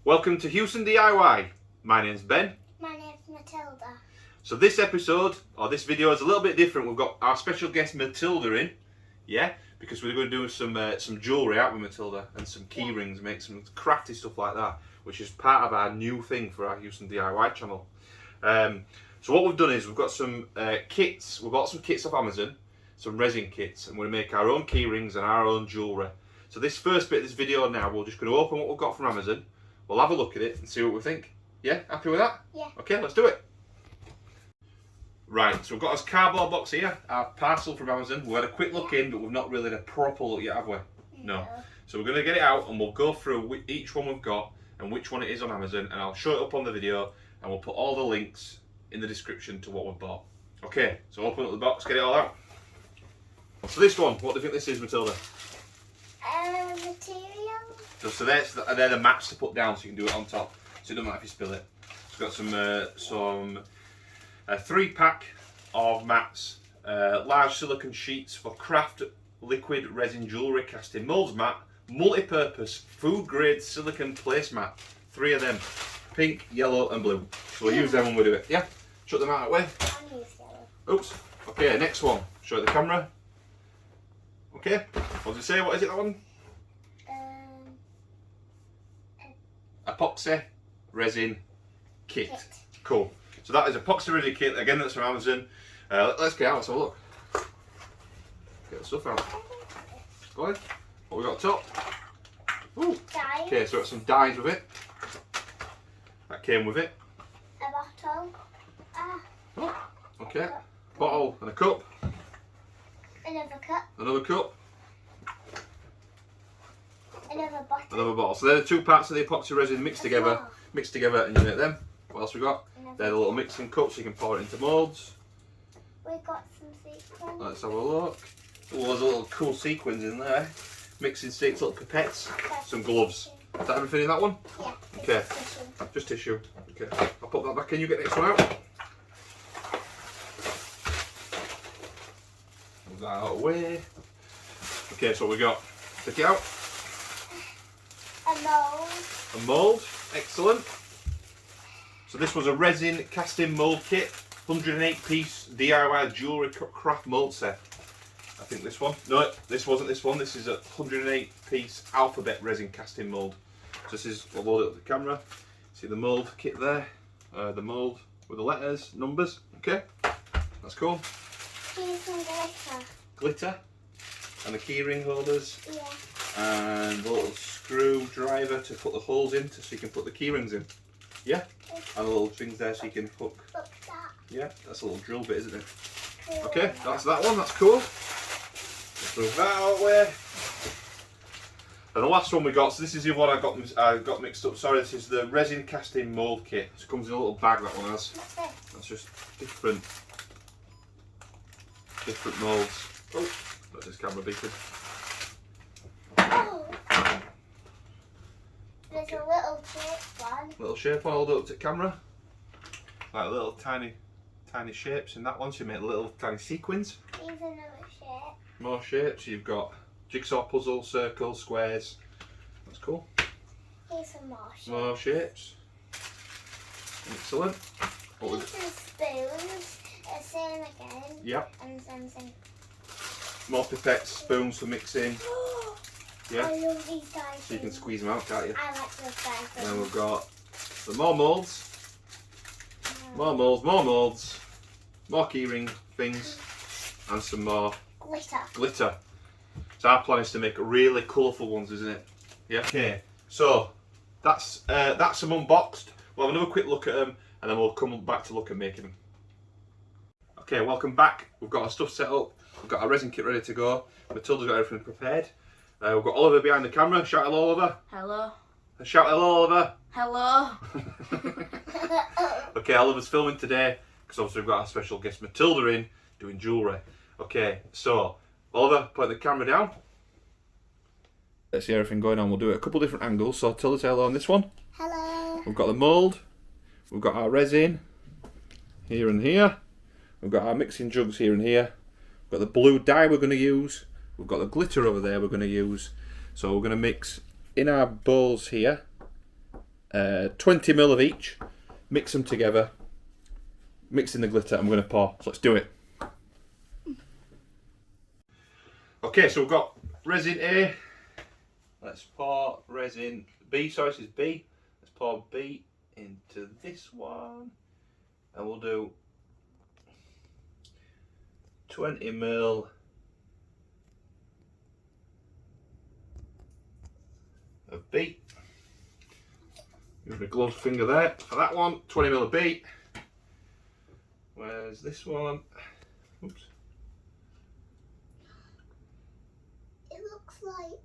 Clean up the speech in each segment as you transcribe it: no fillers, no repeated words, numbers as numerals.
Welcome to Huson DIY. My name's Ben. My name's Matilda. So this episode, or this video, is a little bit different. We've got our special guest Matilda in, because we're going to do some jewellery out with Matilda and some key rings, make some crafty stuff like that, which is part of our new thing for our Huson DIY channel. So what we've done is we've got some kits. We've bought some kits off Amazon, some resin kits, and we're going to make our own key rings and our own jewellery. So this first bit of this video now, we're just going to open what we've got from Amazon. We'll have a look at it and see what we think. Yeah, happy with that? Yeah. Okay, let's do it. Right, so we've got this cardboard box here, our parcel from Amazon. We had a quick look in, but we've not really had a proper look yet, have we? No. So we're going to get it out and we'll go through each one we've got and which one it is on Amazon, and I'll show it up on the video and we'll put all the links in the description to what we've bought. Okay, so open up the box, get it all out. So this one, what do you think this is, Matilda? Material. So they're the mats to put down so you can do it on top. So it doesn't matter if you spill it. It's got some 3-pack of mats, large silicone sheets for craft liquid resin jewellery casting, moulds mat, multi-purpose food grade silicone placemat. 3 of them, pink, yellow and blue. So we'll use them when we do it. Yeah? Shut them out of the way. I'll use yellow. Oops. Okay, next one. Show it the camera. Okay. What does it say? What is it, that one? Epoxy resin kit. Cool. So that is epoxy resin kit. Again, that's from Amazon. Let's get out. Let's have a look. Get the stuff out. Go ahead. What we got top? Ooh. Dyes. Okay, so got some dyes with it. That came with it. A bottle. Oh, okay. Bottle and a cup. Another cup. Another cup. Another bottle. Another bottle. So they're the 2 parts of the epoxy resin mixed together. Mixed together, and you make them. What else we got? They're the little mixing cups. So you can pour it into moulds. We got some sequins. Let's have a look. Oh, there's a little cool sequins in there. Mixing sticks, little pipettes, some gloves. Is that everything in that one? Yeah. Okay. Just tissue. Okay. I'll put that back in. You get the next one out. Move that out of the way. Okay, so we got. Take it out. A mould. A mould. Excellent. So this was a resin casting mould kit. 108-piece DIY jewellery craft mould set. I think this one. No, this wasn't this one. This is a 108-piece alphabet resin casting mould. So this is, we'll load it up the camera. See the mould kit there. The mould with the letters, numbers. Okay, that's cool. Here's some glitter. Glitter. And the keyring holders. Yeah. And the little screwdriver to put the holes in so you can put the key rings in. Yeah? And the little things there so you can hook. Look at that. Yeah, that's a little drill bit, isn't it? Cool. Okay, that's that one, that's cool. Let's move that out of the way. And the last one we got, so this is the one I got mixed up. Sorry, this is the resin casting mould kit. So it comes in a little bag, that one has. What's this? That's just different moulds. Oh, that's this camera beeping. Oh. There's a little shape one. Little shape one, hold it up to the camera. Like little tiny shapes in that one, so you make little tiny sequins. Here's another shape. More shapes, you've got jigsaw puzzle, circles, squares. That's cool. Here's some more shapes. More shapes. Excellent. Here's some spoons. Same again. Yep. And something. More pipettes, spoons for mixing. Yeah. I love these guys. So you can squeeze them out, can't you? I like those guys. And then we've got some more moulds. More moulds. More keyring things. And some more glitter. So our plan is to make really colourful ones, isn't it? Yeah. Okay. So that's them unboxed. We'll have another quick look at them, and then we'll come back to look at making them. Okay, welcome back. We've got our stuff set up. We've got our resin kit ready to go. Matilda's got everything prepared. We've got Oliver behind the camera. Shout hello, Oliver. Hello. Shout hello, Oliver. Hello. Okay, Oliver's filming today because obviously we've got our special guest Matilda in doing jewellery. Okay, so Oliver, put the camera down. Let's see everything going on. We'll do it a couple different angles. So tell us hello on this one. Hello. We've got the mould. We've got our resin here and here. We've got our mixing jugs here and here. We've got the blue dye we're going to use. We've got the glitter over there we're going to use. So we're going to mix in our bowls here 20ml of each. Mix them together. Mix in the glitter. I'm going to pour. So let's do it. Okay, so we've got resin A. Let's pour resin B. Sorry, this is B. Let's pour B into this one. And we'll do 20ml of B. Give it a gloved finger there for that one. 20ml of B. Where's this one? Oops. It looks like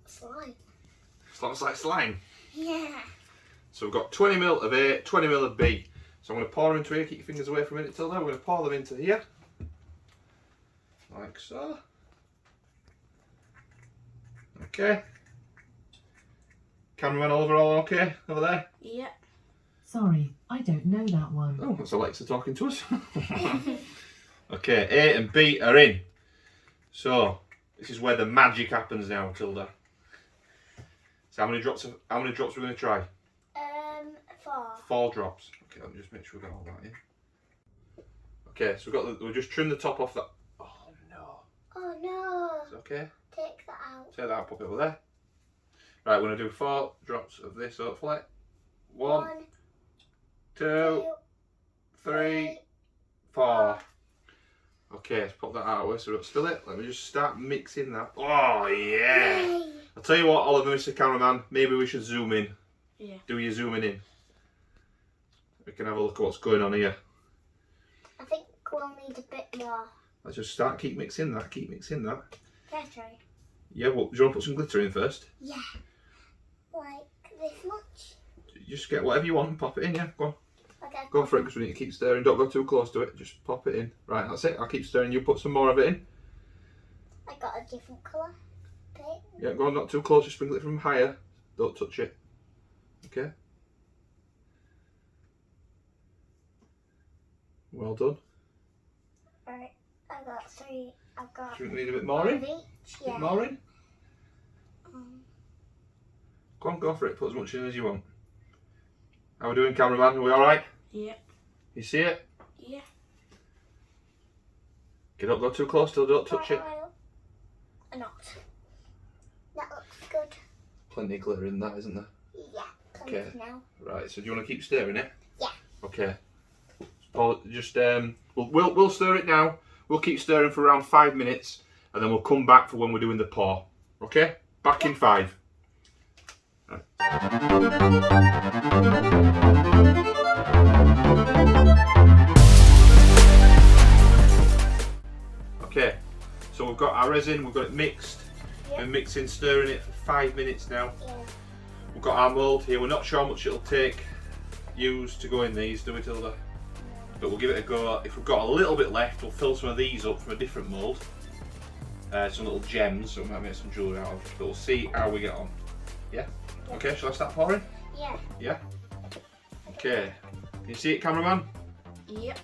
slime. It looks like slime. Yeah. So we've got 20ml of A, 20ml of B. So I'm going to pour them into here. Keep your fingers away for a minute till now. We're going to pour them into here. Like so. Okay. Cameraman Oliver, all okay over there? Yeah. Sorry, I don't know that one. Oh, that's Alexa talking to us. Okay, A and B are in. So this is where the magic happens now, Matilda. So how many drops are we going to try? 4. 4 drops. Okay, let me just make sure we got all that in. Okay, so we'll just trim the top off that. Oh no. Oh no. Is it okay? Take that out. Take that out, pop it over there. Right, we're going to do 4 drops of this, hopefully. 1, 2, 3, 4. Okay, let's pop that out of the way so we don't spill it. Let me just start mixing that. Oh yeah! Yay. I'll tell you what, Oliver, Mr. Cameraman, maybe we should zoom in. Yeah. Do your zooming in. We can have a look at what's going on here. I think we'll need a bit more. Let's just start, keep mixing that, keep mixing that. Can I try? Yeah, well, do you want to put some glitter in first? Yeah. Like this much? You just get whatever you want and pop it in, yeah, go on. Okay. Go for it, because we need to keep stirring. Don't go too close to it, just pop it in. Right, that's it, I'll keep stirring, you put some more of it in. I got a different colour. Okay. Yeah, go on, not too close, just sprinkle it from higher. Don't touch it. Okay. Well done. Right. I got 3. I've got Do you need a bit more one in? of each. A Yeah. bit more in? Um, Go on, go for it, put as much in as you want. How are we doing, cameraman? Are we alright? Yeah. You see it? Yeah. Get up, go too close till don't touch it. Not. That looks good. Plenty of glitter in that, isn't there? Yeah. Plenty Okay. now. Right, so do you want to keep stirring it? Yeah. Okay. Just we'll stir it now. We'll keep stirring for around 5 minutes, and then we'll come back for when we're doing the pour. Okay? Back in 5. Right. Okay. So we've got our resin. We've got it mixed. Yeah. Been mixing, stirring it for 5 minutes now. Yeah. We've got our mould here. We're not sure how much it'll take use to go in these, do we, Tilda? But we'll give it a go. If we've got a little bit left, we'll fill some of these up from a different mould. Some little gems, so we might make some jewellery out of. But we'll see how we get on. Yeah? Okay, shall I start pouring? Yeah. Yeah? Okay. Can you see it, cameraman? Yep.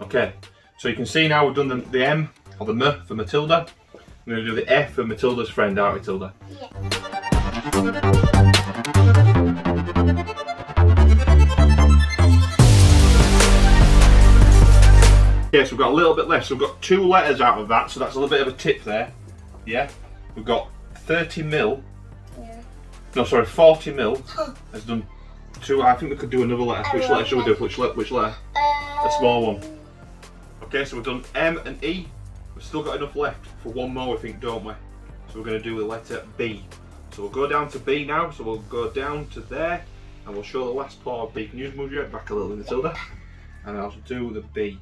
Okay, so you can see now we've done the M, or the M for Matilda. I'm going to do the F for Matilda's friend, aren't we, Tilda? Yeah. Okay, so we've got a little bit left, so we've got 2 letters out of that, so that's a little bit of a tip there. Yeah? We've got 30ml, Yeah. no sorry, 40ml has done 2, I think we could do another letter. Which letter should we do? Which letter? A small one. Okay, so we've done M and E. We've still got enough left for one more, I think, don't we? So we're going to do the letter B. So we'll go down to B now. So we'll go down to there, and we'll show the last part of B. Can you just move your head back a little, Matilda? And I'll do the B.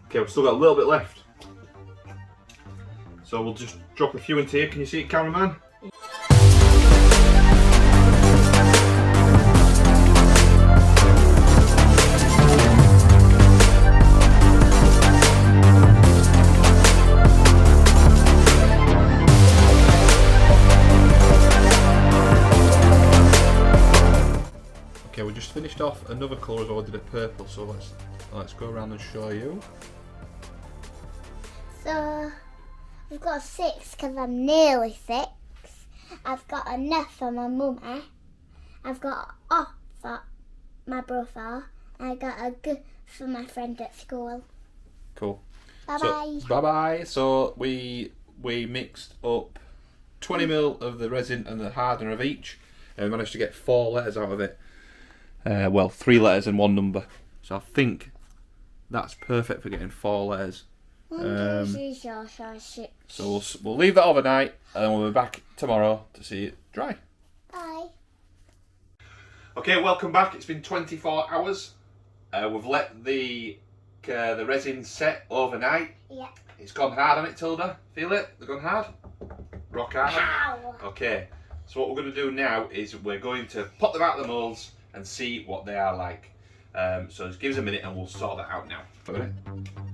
Okay, we've still got a little bit left. So we'll just drop a few into here. Can you see it, cameraman? finished off another colour as well. I did a purple, so let's go around and show you. So I've got 6 because I'm nearly 6. I've got enough for my mummy. I've got off for my brother. I got a good for my friend at school. Cool. Bye bye. So, bye bye. So we mixed up 20ml of the resin and the hardener of each, and we managed to get 4 letters out of it. Well, 3 letters and 1 number. So I think that's perfect for getting 4 letters. 1, 2, 3, 4, 5, 6. So we'll leave that overnight, and then we'll be back tomorrow to see it dry. Bye. Okay, welcome back. It's been 24 hours. We've let the resin set overnight. Yeah. It's gone hard on it, Tilda. Feel it? They've gone hard? Rock hard? Ow. Okay, so what we're going to do now is we're going to pop them out of the moulds and see what they are like. So just give us a minute and we'll sort that out now. Okay.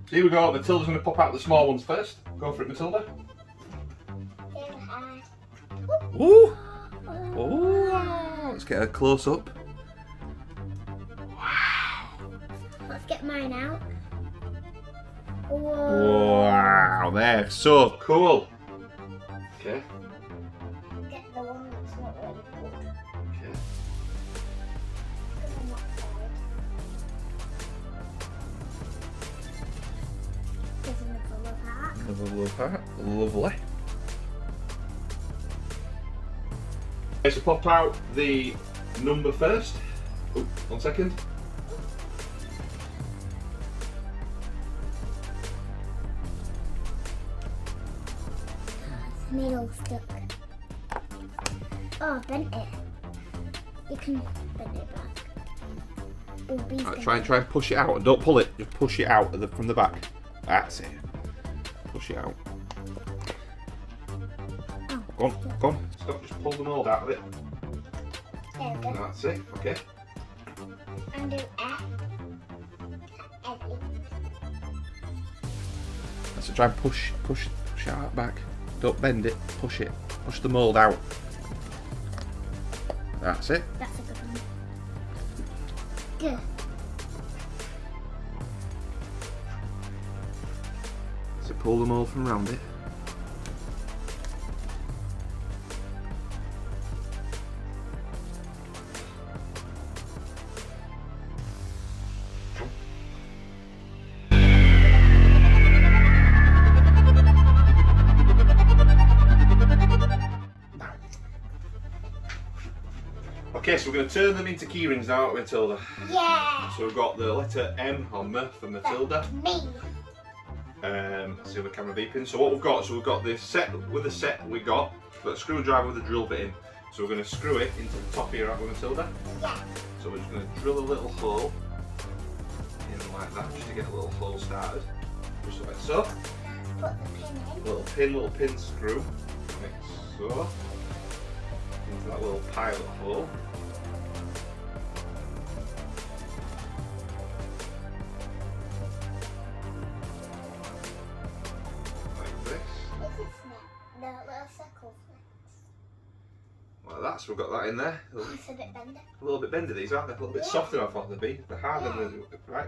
So here we go. Matilda's going to pop out the small ones first. Go for it, Matilda. Ooh! Oh! Let's get a close up. Wow! Let's get mine out. Whoa. Wow! They're so cool. Okay. Get the one that's not really good. Okay. On that side. There's another love heart. Another love heart. Lovely. Okay, so pop out the number first. Oh, 1 second. The needle stuck. Oh, I bent it. You can bend it back. Oh, bees Right, gonna- try and push it out. Don't pull it. Just push it out from the back. That's it. Push it out. Oh, Go on, go on. Stop. Just pull the mould out of it. there we go. That's it. Okay. And do F. So try and push it out back. Don't bend it. Push it. Push the mould out. That's it. That's a good one. Good. So pull the mould from around it. Okay, so we're going to turn them into keyrings now, aren't we, Matilda? Yeah. So we've got the letter M on there for Matilda. Me. See the camera beeping. So what we've got, the set with the set we've got a screwdriver with a drill bit in. So we're going to screw it into the top here, aren't we, Matilda? Yeah. So we're just going to drill a little hole in like that, just to get a little hole started. Just like so. Put the pin in. Little pin screw, like so, into that little pilot hole. Like this. This is the little circle flex. Like that, so we've got that in there. It's a bit bendy. A little bit bendy these, aren't they? A little bit softer than I thought they'd be. They're harder than right.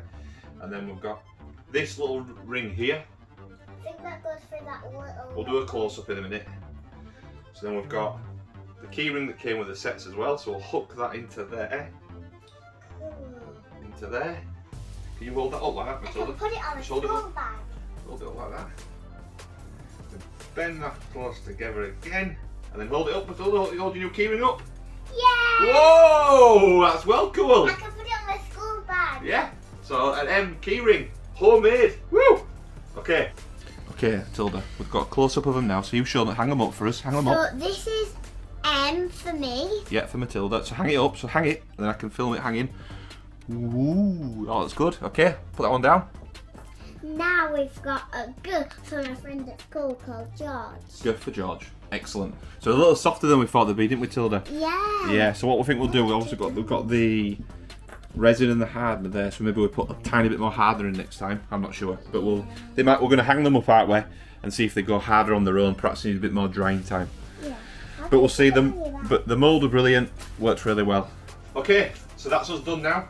And then we've got this little ring here. I think that goes through that little... We'll do a close up in a minute. So then we've got the keyring that came with the sets as well. So we'll hook that into there. Into there. Can you hold that up like that, I Matilda? can put it on a Just hold it school up. bag. Hold it up like that. Then bend that close together again. And then hold it up, Matilda. Hold your new keyring up. Yeah! Whoa! That's well cool. I can put it on my school bag. Yeah. So an M keyring, homemade. Woo! Okay. Okay, Tilda, we've got a close up of them now. So you show them. Hang them up for us. Hang them up. So this is M for me. Yeah, for Matilda. So hang it up. So hang it, and then I can film it hanging. Ooh, oh, that's good. Okay, put that one down. Now we've got a good for my friend at school called George. Good for George. Excellent. So a little softer than we thought they'd be, didn't we, Tilda? Yeah. Yeah. So what we think we'll do, we've got the resin and the hardener there. So maybe we'll put a tiny bit more hardener in next time. I'm not sure, but we're going to hang them up that way and see if they go harder on their own. Perhaps need a bit more drying time. Yeah. But we'll see them. But the mould are brilliant. Works really well. Okay. so that's us done now.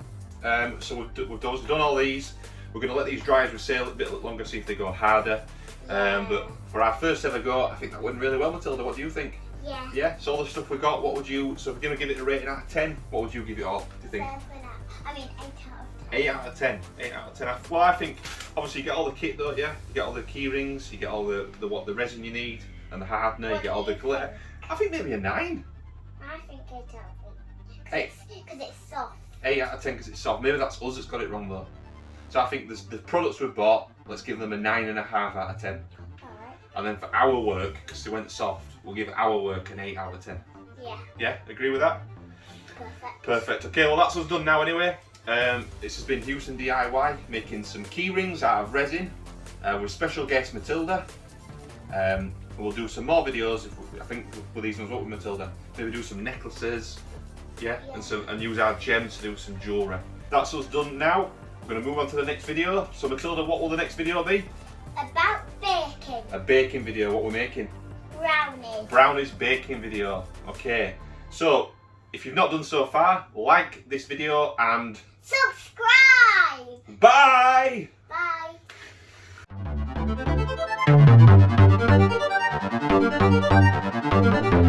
So we've done all these. We're going to let these dry as we sail a bit longer, see if they go harder. But for our first ever go, I think that went really well, Matilda. What do you think? Yeah. Yeah, so all the stuff we got, what would you, so if we're going to give it a rating out of 10, what would you give it all, do you think? 8 out of 10. 8 out of 10. 8 out of 10. Well, I think, obviously you get all the kit though, yeah? You get all the key rings, you get all the resin you need, and the hardener, you get all the glitter. I think maybe a 9. I think 8 out of 10. 8. Because it's soft. 8 out of 10 because it's soft. Maybe that's us that's got it wrong though. So I think the products we've bought, let's give them a 9.5 out of 10. Alright. And then for our work, because they went soft, we'll give our work an 8 out of 10. Yeah. Yeah, agree with that? Perfect. Perfect. Okay, well that's us done now anyway. This has been Huson DIY, making some key rings out of resin with special guest Matilda. We'll do some more videos, I think with these ones, what with Matilda? Maybe do some necklaces, yeah. And use our gems to do some jewellery. That's us done now. We're going to move on to the next video. So Matilda, what will the next video be? About baking. A baking video, what we're making? Brownies. Brownies baking video. Okay, so if you've not done so far, like this video and subscribe. bye! Bye.